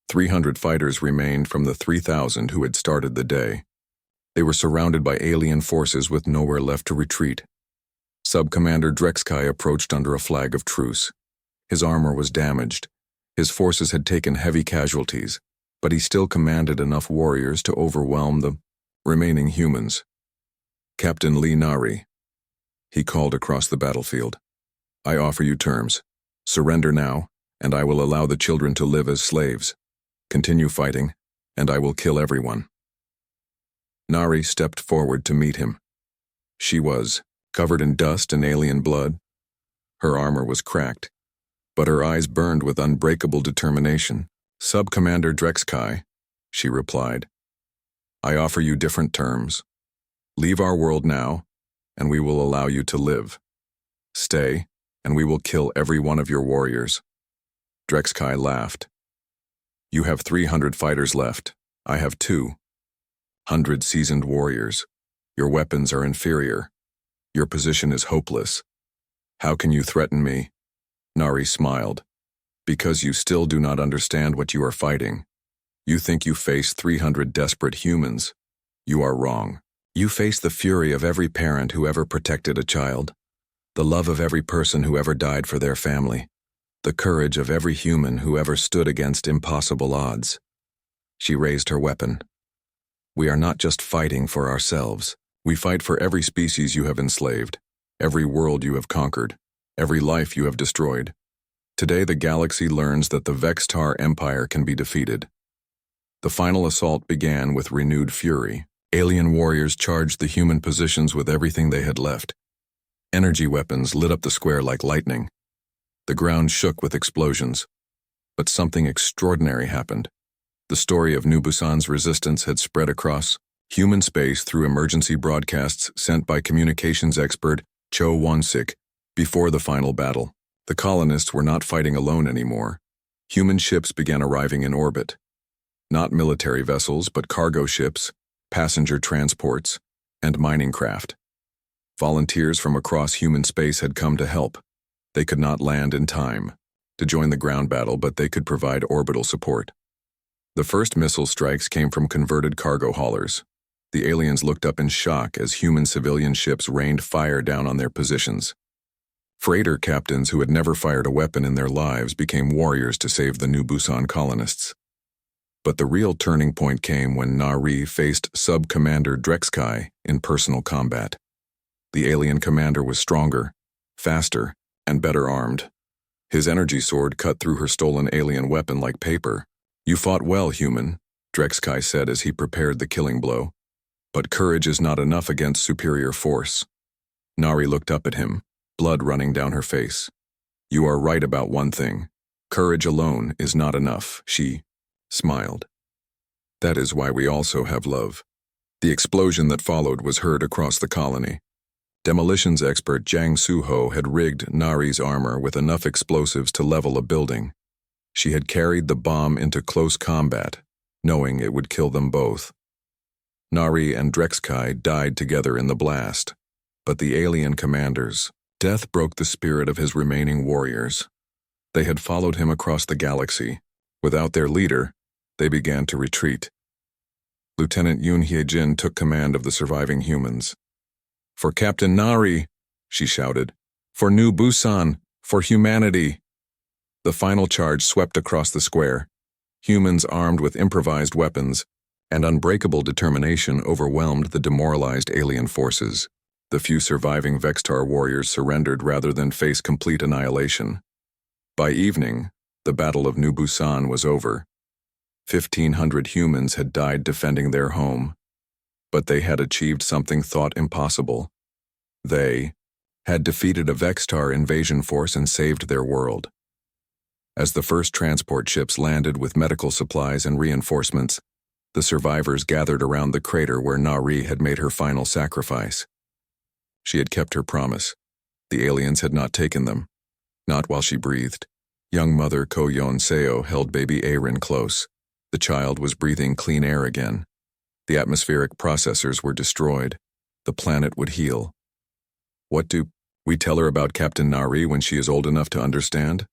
300 fighters remained from the 3,000 who had started the day. They were surrounded by alien forces with nowhere left to retreat. Sub-Commander Drexkai approached under a flag of truce. His armor was damaged. His forces had taken heavy casualties, but he still commanded enough warriors to overwhelm the remaining humans. Captain Lee Nari, he called across the battlefield. I offer you terms. Surrender now, and I will allow the children to live as slaves. Continue fighting, and I will kill everyone. Nari stepped forward to meet him. She was covered in dust and alien blood. Her armor was cracked, but her eyes burned with unbreakable determination. Sub-Commander Drexkai, she replied, I offer you different terms. Leave our world now, and we will allow you to live. Stay, and we will kill every one of your warriors. Drexkai laughed. You have 300 fighters left. I have 200 seasoned warriors. Your weapons are inferior. Your position is hopeless. How can you threaten me? Nari smiled. Because you still do not understand what you are fighting. You think you face 300 desperate humans. You are wrong. You face the fury of every parent who ever protected a child, the love of every person who ever died for their family, the courage of every human who ever stood against impossible odds. She raised her weapon. We are not just fighting for ourselves. We fight for every species you have enslaved, every world you have conquered, every life you have destroyed. Today the galaxy learns that the Vextar Empire can be defeated. The final assault began with renewed fury. Alien warriors charged the human positions with everything they had left. Energy weapons lit up the square like lightning. The ground shook with explosions. But something extraordinary happened. The story of New Busan's resistance had spread across human space through emergency broadcasts sent by communications expert Cho Won-sik before the final battle. The colonists were not fighting alone anymore. Human ships began arriving in orbit. Not military vessels, but cargo ships, passenger transports, and mining craft. Volunteers from across human space had come to help. They could not land in time to join the ground battle, but they could provide orbital support. The first missile strikes came from converted cargo haulers. The aliens looked up in shock as human civilian ships rained fire down on their positions. Freighter captains who had never fired a weapon in their lives became warriors to save the New Busan colonists. But the real turning point came when Nari faced Sub-Commander Drexkai in personal combat. The alien commander was stronger, faster, and better armed. His energy sword cut through her stolen alien weapon like paper. You fought well, human, Drexkai said as he prepared the killing blow. But courage is not enough against superior force. Nari looked up at him, blood running down her face. You are right about one thing. Courage alone is not enough, she smiled. That is why we also have love. The explosion that followed was heard across the colony. Demolitions expert Jang Soo-ho had rigged Nari's armor with enough explosives to level a building. She had carried the bomb into close combat, knowing it would kill them both. Nari and Drexkai died together in the blast, but the alien commanders, death broke the spirit of his remaining warriors. They had followed him across the galaxy. Without their leader, they began to retreat. Lieutenant Yoon Hye-jin took command of the surviving humans. For Captain Nari, she shouted. For New Busan, for humanity. The final charge swept across the square. Humans armed with improvised weapons and unbreakable determination overwhelmed the demoralized alien forces. The few surviving Vextar warriors surrendered rather than face complete annihilation. By evening, the Battle of New Busan was over. 1,500 humans had died defending their home, but they had achieved something thought impossible. They had defeated a Vextar invasion force and saved their world. As the first transport ships landed with medical supplies and reinforcements, the survivors gathered around the crater where Nari had made her final sacrifice. She had kept her promise. The aliens had not taken them, not while she breathed. Young mother Ko Yeon Seo held baby Aaron close. The child was breathing clean air again. The atmospheric processors were destroyed. The planet would heal. What do we tell her about Captain Nari when she is old enough to understand?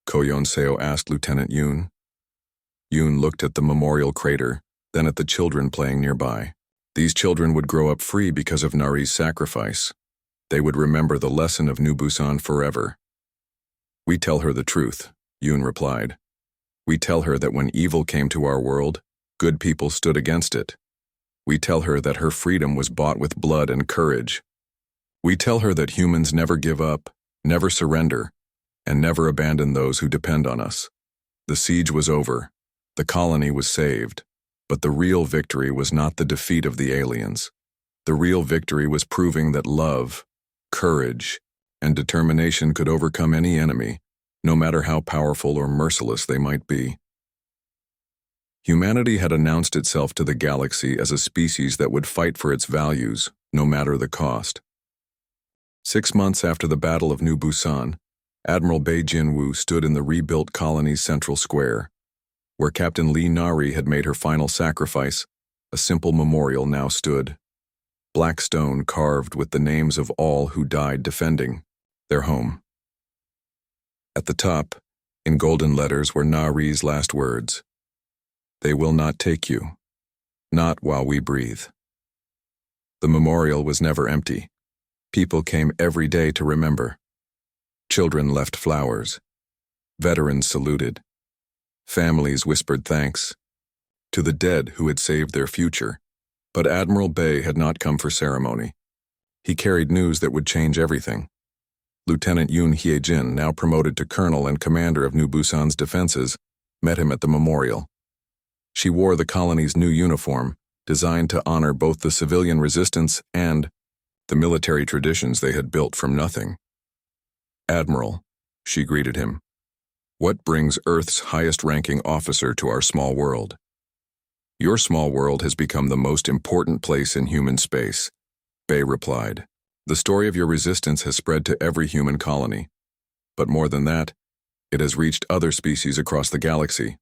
Koyonseo asked Lieutenant Yoon. Yoon looked at the memorial crater, then at the children playing nearby. These children would grow up free because of Nari's sacrifice. They would remember the lesson of New Busan forever. We tell her the truth, Yoon replied. We tell her that when evil came to our world, good people stood against it. We tell her that her freedom was bought with blood and courage. We tell her that humans never give up, never surrender, and never abandon those who depend on us. The siege was over. The colony was saved. But the real victory was not the defeat of the aliens. The real victory was proving that love, courage, and determination could overcome any enemy, no matter how powerful or merciless they might be. Humanity had announced itself to the galaxy as a species that would fight for its values, no matter the cost. 6 months after the Battle of New Busan, Admiral Bei Jinwoo stood in the rebuilt colony's central square. Where Captain Lee Nari had made her final sacrifice, a simple memorial now stood. Black stone carved with the names of all who died defending their home. At the top, in golden letters, were Nari's last words. They will not take you, not while we breathe. The memorial was never empty. People came every day to remember. Children left flowers. Veterans saluted. Families whispered thanks to the dead who had saved their future. But Admiral Bei had not come for ceremony. He carried news that would change everything. Lieutenant Yoon Hye-jin, now promoted to colonel and commander of New Busan's defenses, met him at the memorial. She wore the colony's new uniform, designed to honor both the civilian resistance and the military traditions they had built from nothing. Admiral, she greeted him. What brings Earth's highest-ranking officer to our small world? Your small world has become the most important place in human space, Bei replied. The story of your resistance has spread to every human colony. But more than that, it has reached other species across the galaxy.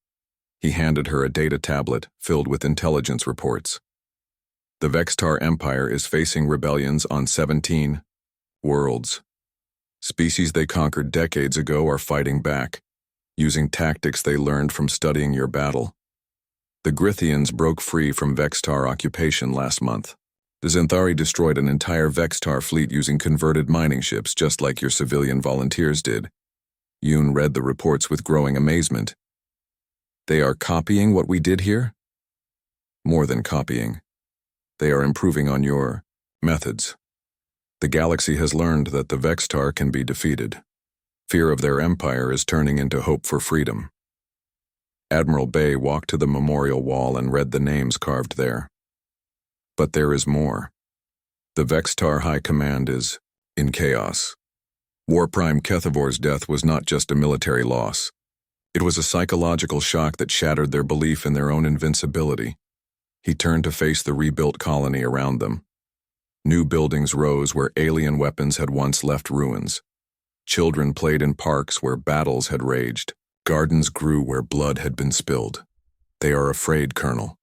He handed her a data tablet filled with intelligence reports. The Vextar Empire is facing rebellions on 17 worlds. Species they conquered decades ago are fighting back, using tactics they learned from studying your battle. The Grithians broke free from Vextar occupation last month. The Zenthari destroyed an entire Vextar fleet using converted mining ships just like your civilian volunteers did. Yoon read the reports with growing amazement. They are copying what we did here? More than copying. They are improving on your methods. The galaxy has learned that the Vextar can be defeated. Fear of their empire is turning into hope for freedom. Admiral Bei walked to the memorial wall and read the names carved there. But there is more. The Vextar High Command is in chaos. War Prime Kethavor's death was not just a military loss. It was a psychological shock that shattered their belief in their own invincibility. He turned to face the rebuilt colony around them. New buildings rose where alien weapons had once left ruins. Children played in parks where battles had raged. Gardens grew where blood had been spilled. They are afraid, Colonel.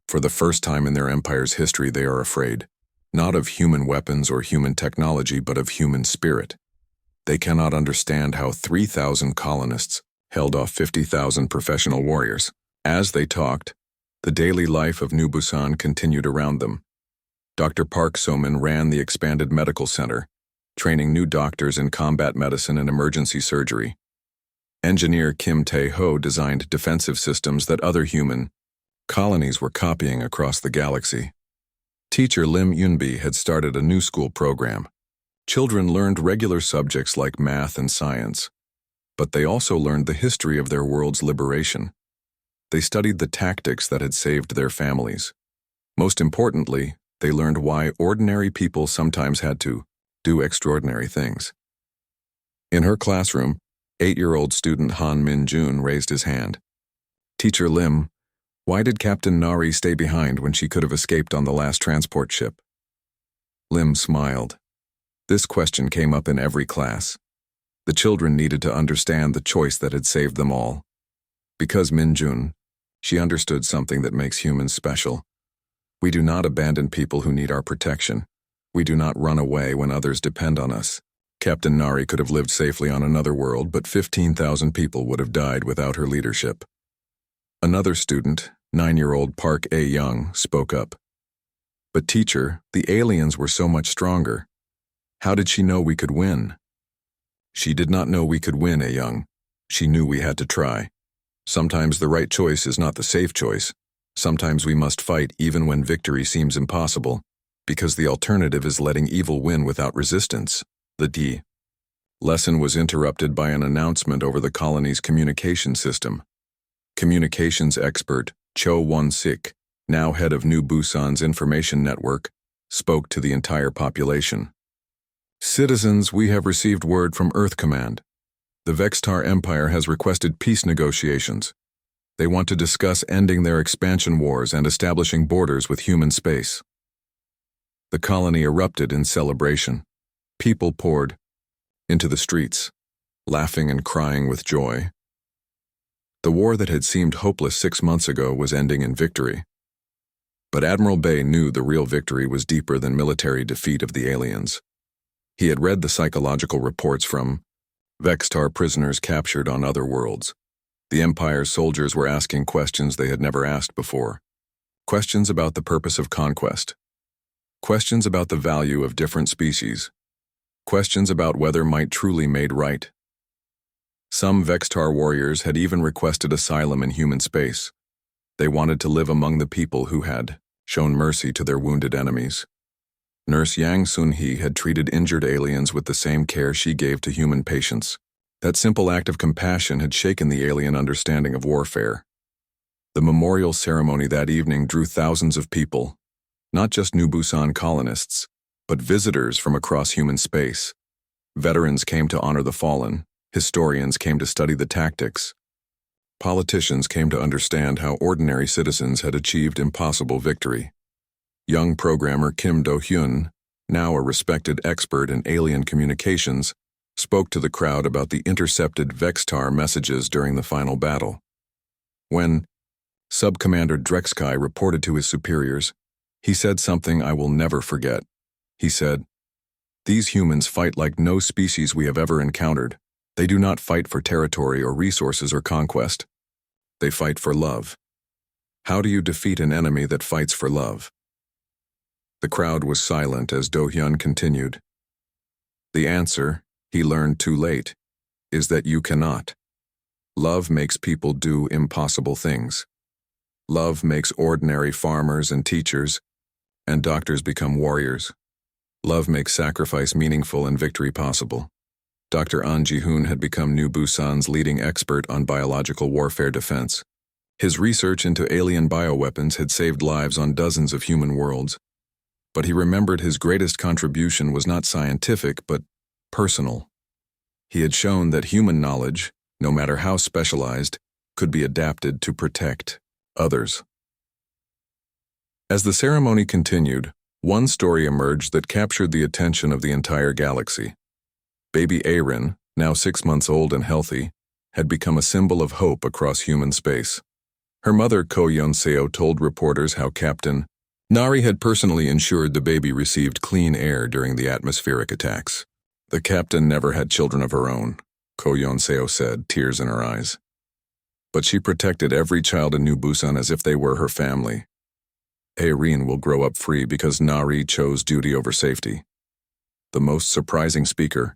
For the first time in their empire's history, they are afraid. Not of human weapons or human technology, but of human spirit. They cannot understand how 3,000 colonists held off 50,000 professional warriors. As they talked, the daily life of New Busan continued around them. Dr. Park So-min ran the expanded medical center, training new doctors in combat medicine and emergency surgery. Engineer Kim Tae-ho designed defensive systems that other human colonies were copying across the galaxy. Teacher Lim Yunbi had started a new school program. Children learned regular subjects like math and science, but they also learned the history of their world's liberation. They studied the tactics that had saved their families. Most importantly, they learned why ordinary people sometimes had to do extraordinary things. In her classroom, 8-year-old student Han Min-jun raised his hand. Teacher Lim, why did Captain Nari stay behind when she could have escaped on the last transport ship? Lim smiled. This question came up in every class. The children needed to understand the choice that had saved them all. Because Min-jun, she understood something that makes humans special. We do not abandon people who need our protection. We do not run away when others depend on us. Captain Nari could have lived safely on another world, but 15,000 people would have died without her leadership. Another student, 9-year-old Park A. Young, spoke up. But teacher, the aliens were so much stronger. How did she know we could win? She did not know we could win, A. Young. She knew we had to try. Sometimes the right choice is not the safe choice. Sometimes we must fight even when victory seems impossible, because the alternative is letting evil win without resistance. The D. Lesson was interrupted by an announcement over the colony's communication system. Communications expert Cho Won-sik, now head of New Busan's information network, spoke to the entire population. Citizens, we have received word from Earth Command. The Vextar Empire has requested peace negotiations. They want to discuss ending their expansion wars and establishing borders with human space. The colony erupted in celebration. People poured into the streets, laughing and crying with joy. The war that had seemed hopeless 6 months ago was ending in victory. But Admiral Bay knew the real victory was deeper than military defeat of the aliens. He had read the psychological reports from Vextar prisoners captured on other worlds. The Empire's soldiers were asking questions they had never asked before. Questions about the purpose of conquest. Questions about the value of different species. Questions about whether might truly made right. Some Vextar warriors had even requested asylum in human space. They wanted to live among the people who had shown mercy to their wounded enemies. Nurse Yang Sun-hee had treated injured aliens with the same care she gave to human patients. That simple act of compassion had shaken the alien understanding of warfare. The memorial ceremony that evening drew thousands of people, not just New Busan colonists, but visitors from across human space. Veterans came to honor the fallen. Historians came to study the tactics. Politicians came to understand how ordinary citizens had achieved impossible victory. Young programmer Kim Do-hyun, now a respected expert in alien communications, spoke to the crowd about the intercepted Vextar messages during the final battle. When Sub-Commander Drexkai reported to his superiors, he said something I will never forget. He said, "These humans fight like no species we have ever encountered. They do not fight for territory or resources or conquest. They fight for love. How do you defeat an enemy that fights for love?" The crowd was silent as Do-hyun continued. The answer, he learned too late, is that you cannot. Love makes people do impossible things. Love makes ordinary farmers and teachers and doctors become warriors. Love makes sacrifice meaningful and victory possible. Dr. An Ji-hoon had become New Busan's leading expert on biological warfare defense. His research into alien bioweapons had saved lives on dozens of human worlds. But he remembered his greatest contribution was not scientific, but personal. He had shown that human knowledge, no matter how specialized, could be adapted to protect others. As the ceremony continued, one story emerged that captured the attention of the entire galaxy. Baby Aaron, now 6 months old and healthy, had become a symbol of hope across human space. Her mother, Ko Yeon-seo, told reporters how Captain Nari had personally ensured the baby received clean air during the atmospheric attacks. The captain never had children of her own, Ko Yeon-seo said, tears in her eyes. But she protected every child in New Busan as if they were her family. Aaron will grow up free because Nari chose duty over safety. The most surprising speaker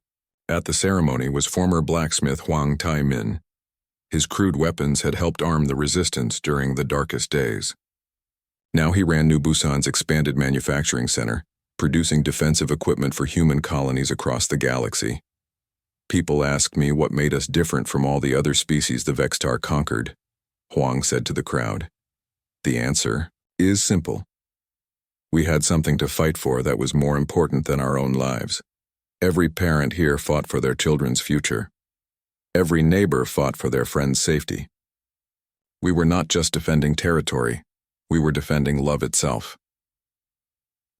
at the ceremony was former blacksmith Hwang Tae-min. His crude weapons had helped arm the resistance during the darkest days. Now he ran New Busan's expanded manufacturing center, producing defensive equipment for human colonies across the galaxy. People asked me what made us different from all the other species the Vextar conquered, Hwang said to the crowd. The answer is simple. We had something to fight for that was more important than our own lives. Every parent here fought for their children's future. Every neighbor fought for their friend's safety. We were not just defending territory, we were defending love itself.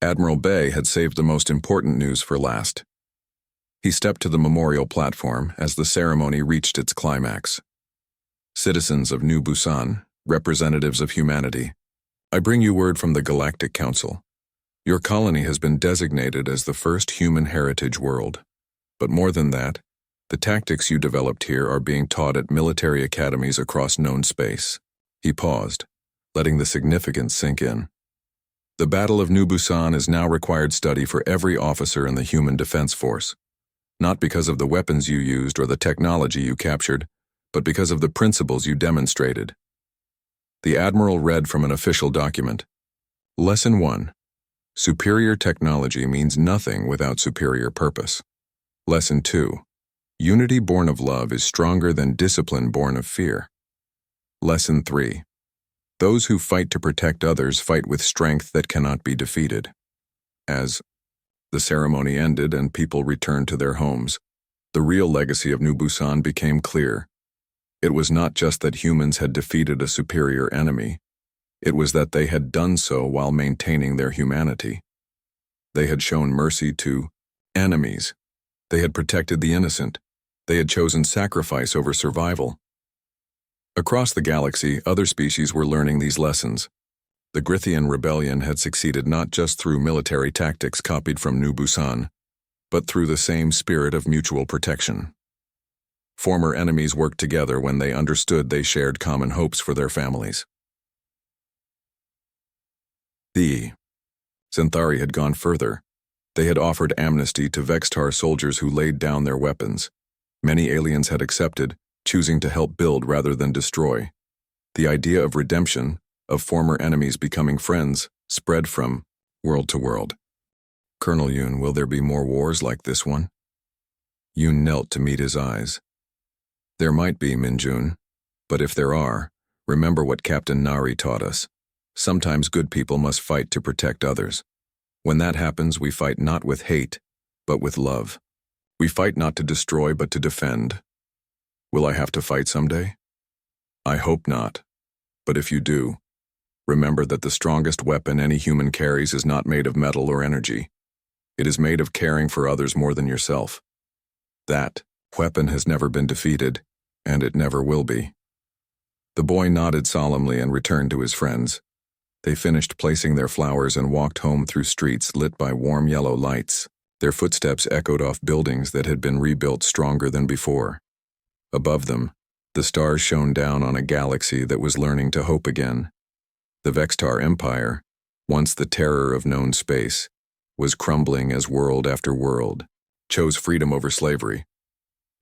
Admiral Bay had saved the most important news for last. He stepped to the memorial platform as the ceremony reached its climax. Citizens of New Busan, representatives of humanity, I bring you word from the Galactic Council. Your colony has been designated as the first human heritage world. But more than that, the tactics you developed here are being taught at military academies across known space. He paused, letting the significance sink in. The Battle of New Busan is now required study for every officer in the Human Defense Force. Not because of the weapons you used or the technology you captured, but because of the principles you demonstrated. The Admiral read from an official document. Lesson 1. Superior technology means nothing without superior purpose. Lesson 2. Unity born of love is stronger than discipline born of fear. Lesson 3. Those who fight to protect others fight with strength that cannot be defeated. As the ceremony ended and people returned to their homes, the real legacy of New Busan became clear. It was not just that humans had defeated a superior enemy. It was that they had done so while maintaining their humanity. They had shown mercy to enemies. They had protected the innocent. They had chosen sacrifice over survival. Across the galaxy, other species were learning these lessons. The Grithian rebellion had succeeded not just through military tactics copied from New Busan, but through the same spirit of mutual protection. Former enemies worked together when they understood they shared common hopes for their families. The Centauri had gone further. They had offered amnesty to Vextar soldiers who laid down their weapons. Many aliens had accepted, choosing to help build rather than destroy. The idea of redemption, of former enemies becoming friends, spread from world to world. Colonel Yoon, will there be more wars like this one? Yoon knelt to meet his eyes. There might be, Minjun, but if there are, remember what Captain Nari taught us. Sometimes good people must fight to protect others. When that happens, we fight not with hate, but with love. We fight not to destroy, but to defend. Will I have to fight someday? I hope not. But if you do, remember that the strongest weapon any human carries is not made of metal or energy. It is made of caring for others more than yourself. That weapon has never been defeated, and it never will be. The boy nodded solemnly and returned to his friends. They finished placing their flowers and walked home through streets lit by warm yellow lights. Their footsteps echoed off buildings that had been rebuilt stronger than before. Above them, the stars shone down on a galaxy that was learning to hope again. The Vextar Empire, once the terror of known space, was crumbling as world after world chose freedom over slavery.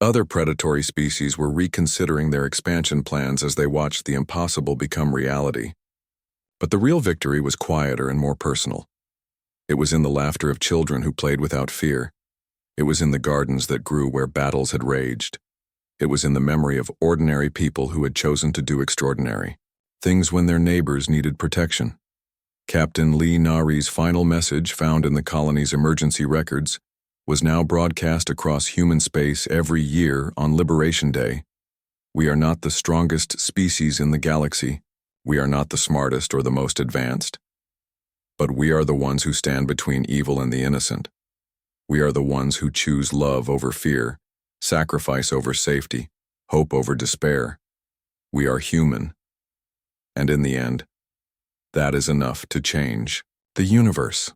Other predatory species were reconsidering their expansion plans as they watched the impossible become reality. But the real victory was quieter and more personal. It was in the laughter of children who played without fear. It was in the gardens that grew where battles had raged. It was in the memory of ordinary people who had chosen to do extraordinary things when their neighbors needed protection. Captain Lee Nari's final message, found in the colony's emergency records, was now broadcast across human space every year on Liberation Day. We are not the strongest species in the galaxy. We are not the smartest or the most advanced. But we are the ones who stand between evil and the innocent. We are the ones who choose love over fear, sacrifice over safety, hope over despair. We are human. And in the end, that is enough to change the universe.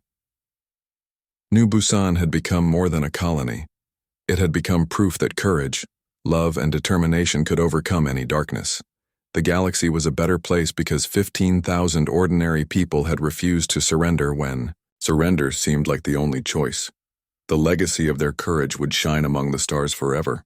New Busan had become more than a colony. It had become proof that courage, love, and determination could overcome any darkness. The galaxy was a better place because 15,000 ordinary people had refused to surrender when surrender seemed like the only choice. The legacy of their courage would shine among the stars forever.